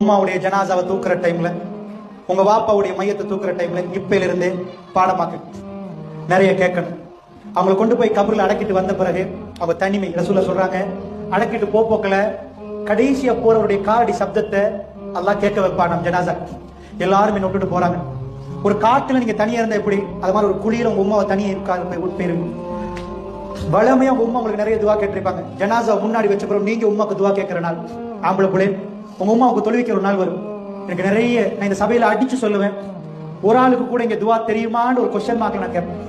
அம்மாவுடைய ஜனாசாவை தூக்குற டைம்ல, உங்க வாப்பாவுடைய மையத்தை தூக்குற டைம்ல இப்பையில இருந்து பாடமாக்க நிறைய கேட்கணும். அவங்களை கொண்டு போய் கபரில் அடக்கிட்டு வந்த பிறகு அவங்க தனிமை ரசூலுல்லாஹ் சொல்றாங்க, அடக்கிட்டு போக்கல கடைசியா போறவருடைய காலடி சப்தத்தை அல்லாஹ் கேட்க வைப்பான். ஜனாசா எல்லாரும் என்ன விட்டுட்டு போறாங்க. ஒரு காட்டுல நீங்க தனியா இருந்தா எப்படி, அது மாதிரி ஒரு குழியில உங்க உமாவை தனியா இருக்காது போயிருக்கும். வளமையா உங்க உமா உங்களுக்கு நிறைய துவா கேட்டிருப்பாங்க. ஜனாசா முன்னாடி வச்ச பிறகு நீங்க உமாக்கு துவா கேட்கிற நாள், ஆம்பளை பிள்ளை உங்க உமாவுக்கு தொழுவிக்கிற ஒரு நாள் வரும். எனக்கு நிறைய நான் இந்த சபையில அடிச்சு சொல்லுவேன், ஒரு ஆளுக்கு கூட இங்க துவா தெரியுமான்னு ஒரு கொஸ்டின் மார்க் நான் கேட்பேன்.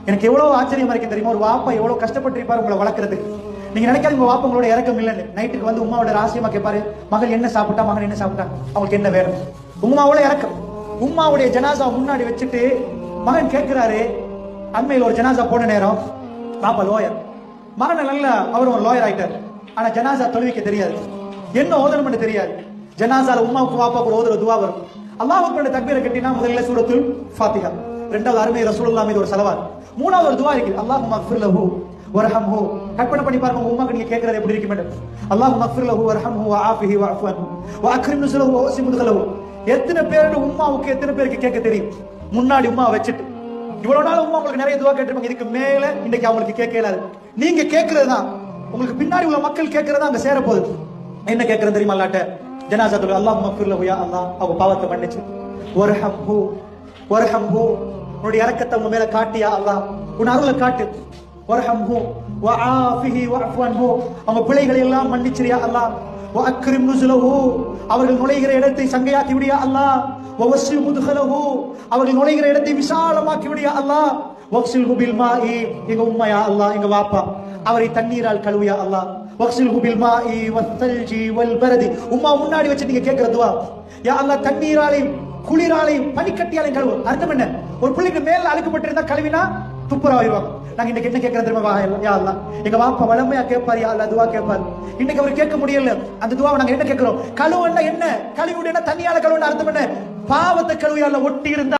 எனக்கு எவ்வளவு ஆச்சரியமா இருக்கு தெரியுமா, ஒரு வாப்பா எவ்வளவு கஷ்டப்பட்டிருப்பாரு உங்களை வளர்க்கறதுக்கு. நீங்க நினைக்காது உங்க வாப்பா உங்களோட இறக்கம் இல்லைன்னு. நைட்டுக்கு வந்து உமாவோட ரகசியமா கேட்பாரு, மகள் என்ன சாப்பிட்டா, மகன் என்ன சாப்பிட்டா, அவங்களுக்கு என்ன வேணும். உமாவோட இறக்கம். உமாவுடைய ஜனாசா முன்னாடி வச்சுட்டு மகன் கேட்கிறாரு. அண்மையில் ஒரு ஜனாசா போன நேரம் பாப்பா லோயர், மகன் நல்ல அவர் ஒரு லோயர் ஆயிட்டார். ஆனா ஜனாசா தொழுவிக்க தெரியாது, என்ன ஓதணும் தெரியாது. ஜனாசால உமாவுக்கு வாப்பாவுக்கு ஓதுற துவா வரும். அல்லாஹ் அக்பர் தக்பீரை கட்டினா முதல்ல சூரத்துல் ஃபாத்திஹா, இரண்டாவது அருமை ரசூலுல்லாஹ் மீது ஒரு ஸலவாத், மூணாவது ஒரு துவா இருக்கு, அல்லாஹும்ம அக்ஃபிர் லஹு வர்ஹம்ஹு. கற்பனை பண்ணி பாருங்க உங்க உமாக்கு நீங்க கேக்குறது எப்படி இருக்கு மேடம். அல்லாஹும்ம அக்ஃபிர் லஹு வர்ஹம்ஹு வஆஃபிஹி வஅஃபு அன்ஹு வஅக்ரிம் நுஸுலஹு வவஸி முத்கலஹு. எத்தனை பேருக்கு உம்மாவுக்கு எத்தனை பேருக்கு கேட்க தெரியும் முன்னாடி உம்மா வச்சிட்டு. இவ்வளவு நாள் உம்மா உங்களுக்கு நிறைய துவா கேட்டிருப்பாங்க, இதுக்கு மேல இன்னைக்கு அவங்களுக்கு கேட்க இயலாது. நீங்க கேட்கறது தான் உங்களுக்கு பின்னாடி உள்ள மக்கள் கேட்கறதா அங்க சேர போகுது. என்ன கேட்கறது தெரியுமா அல்லாஹ்ட்ட, ஜனாசா தொழு அல்லாஹும்ம அக்ஃபிர் லஹு யா அல்லாஹ், அவங்க பாவத்தை மன்னிச்சு, வர்ஹம்ஹு வர்ஹம்ஹு, உன்னுடைய இரக்கத்தை உங்க மேல காட்டியா அல்லாஹ், உன் அருளை காட்டு, வர்ஹம்ஹு வஆஃபிஹி வஅஃபு அன்ஹு, அவங்க பிழைகளை எல்லாம் மன்னிச்சிரியா அல்லாஹ், வஅக்ரிம் நுஸுலஹு, அவர்கள் நுழைகிற இடத்தை சங்கையாக்கி விடியா அல்லாஹ், வவஸ்ஸி முத்கலஹு, அவர்கள் நுழைகிற இடத்தை விசாலமாக்கி விடியா அல்லாஹ், வக்ஸில்ஹு பில் மாஇ, எங்க உம்மா யா அல்லாஹ், எங்க வாப்பா அவரை தண்ணீரால் கழுவியா அல்லாஹ், வக்ஸில்ஹு பில் மாஇ வத்தல்ஜி வல் பரதி. உம்மா முன்னாடி வச்சு நீங்க கேட்கிற துவா, யா அல்லாஹ் தண்ணீராலையும் குளிராலையும் பனிக்கட்டியாலையும் கழுவு. அர்த்தம் என்ன, ஒரு பிள்ளைக்கு மேல அழுக்கப்பட்டிருந்தா கழுவினா துப்புரவாயிருவாங்க. நாங்க இன்னைக்கு என்ன கேட்கறது தெரியுமா, யா அல்லாஹ் எங்க வாப்பா வளமையா கேட்பாரு, யா அல்லாஹ் துவா கேட்பாரு. இன்னைக்கு அவர் கேட்க முடியல, அந்த துவாவை நாங்க என்ன கேட்கிறோம், கழுவுன்னா என்ன, கழுவினா தண்ணியால கழுவுன்னு அர்த்தம் என்ன, பாவத்தை கழுவியால ஒட்டி இருந்தா